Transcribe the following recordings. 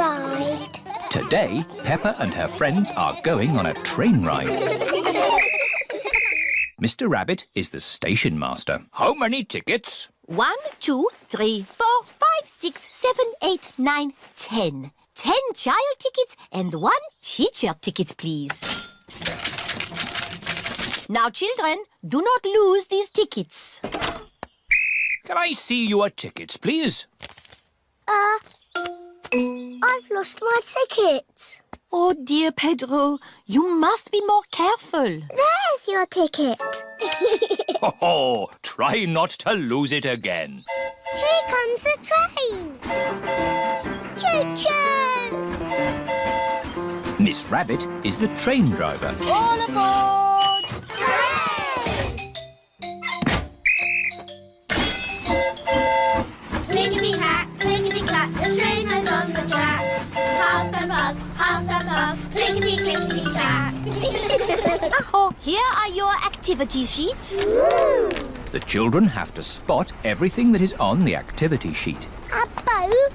ride. Today, Peppa and her friends are going on a train ride. Mr. Rabbit is the station master. How many tickets? 1, 2, 3, 4, 5, 6, 7, 8, 9, 10. 10 child tickets and 1 teacher ticket, please. Now, children, do not lose these tickets. Can I see your tickets, please? I've lost my ticket. Oh, dear Pedro, you must be more careful. There's your ticket. Ho-ho! Try not to lose it again. Here comes the train. Choo-choo! Miss Rabbit is the train driver. All aboard! Hooray! Clickety-clack, the train is on the track. Half and puff, clickety-clickety-clack. Oh, here are your activity sheets. The children have to spot everything that is on the activity sheet. A boat,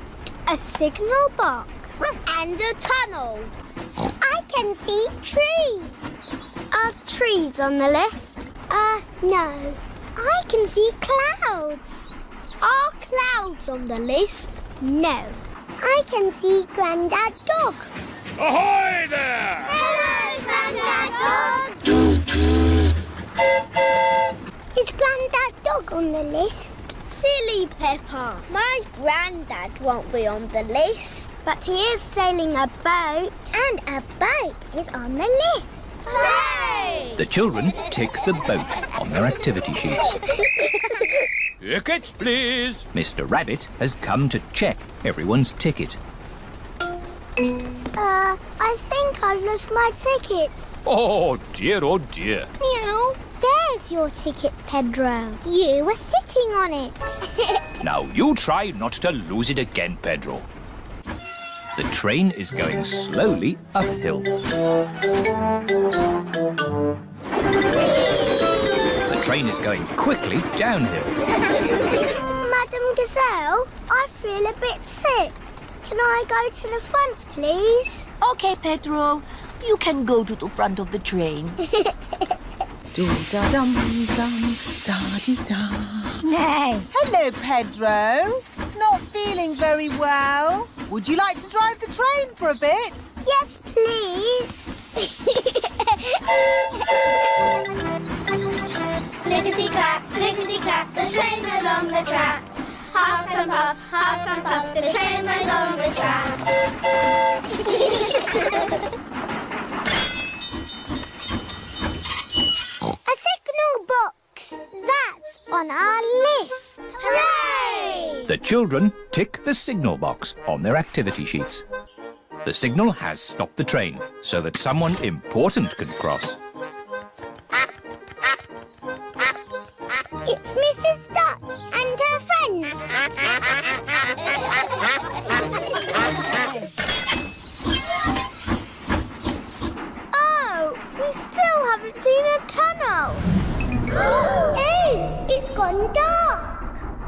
a signal box, and a tunnel. I can see trees. Are trees on the list? No. I can see clouds. Are clouds on the list? No. I can see Grandad Dog. Ahoy there! Hello, Grandad Dog. Is Grandad Dog on the list? Silly Peppa. My Grandad won't be on the list. But he is sailing a boat. And a boat is on the list. Hooray! The children tick the boat on their activity sheets. Tickets, please. Mr. Rabbit has come to check everyone's ticket. I think I've lost my ticket. Oh, dear, oh, dear. Meow. There's your ticket, Pedro. You were sitting on it. Now, you try not to lose it again, Pedro. The train is going slowly uphill. The train is going quickly downhill. Madam Gazelle, I feel a bit sick. Can I go to the front, please? Okay, Pedro, you can go to the front of the train. Do-da-dum-dum, da-dee-da. No. Hello, Pedro. Not feeling very well. Would you like to drive the train for a bit? Yes, please. Clickety-clack, the train is on the track. Half and puff, the train is on the track. A signal box. That's on our list. Hooray! The children tick the signal box on their activity sheets. The signal has stopped the train so that someone important can cross. It's Mrs. Duck and her friends. Oh, we still haven't seen a tunnel. Oh, it's gone dark.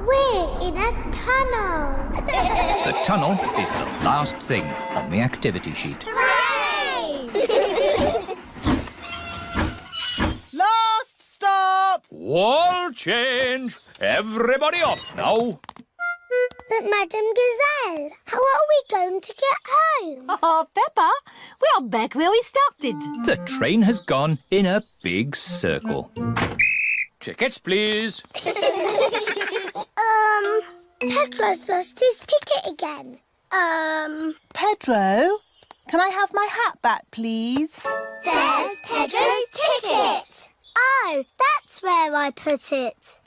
We're in a tunnel. The tunnel is the last thing on the activity sheet. Hooray! Last stop! Wall change! Everybody off now! But Madam Gazelle, how are we going to get home? Oh, Peppa, we are back where we started. The train has gone in a big circle. Tickets, please. Pedro's lost his ticket again. Pedro, can I have my hat back, please? There's Pedro's ticket. Oh, that's where I put it.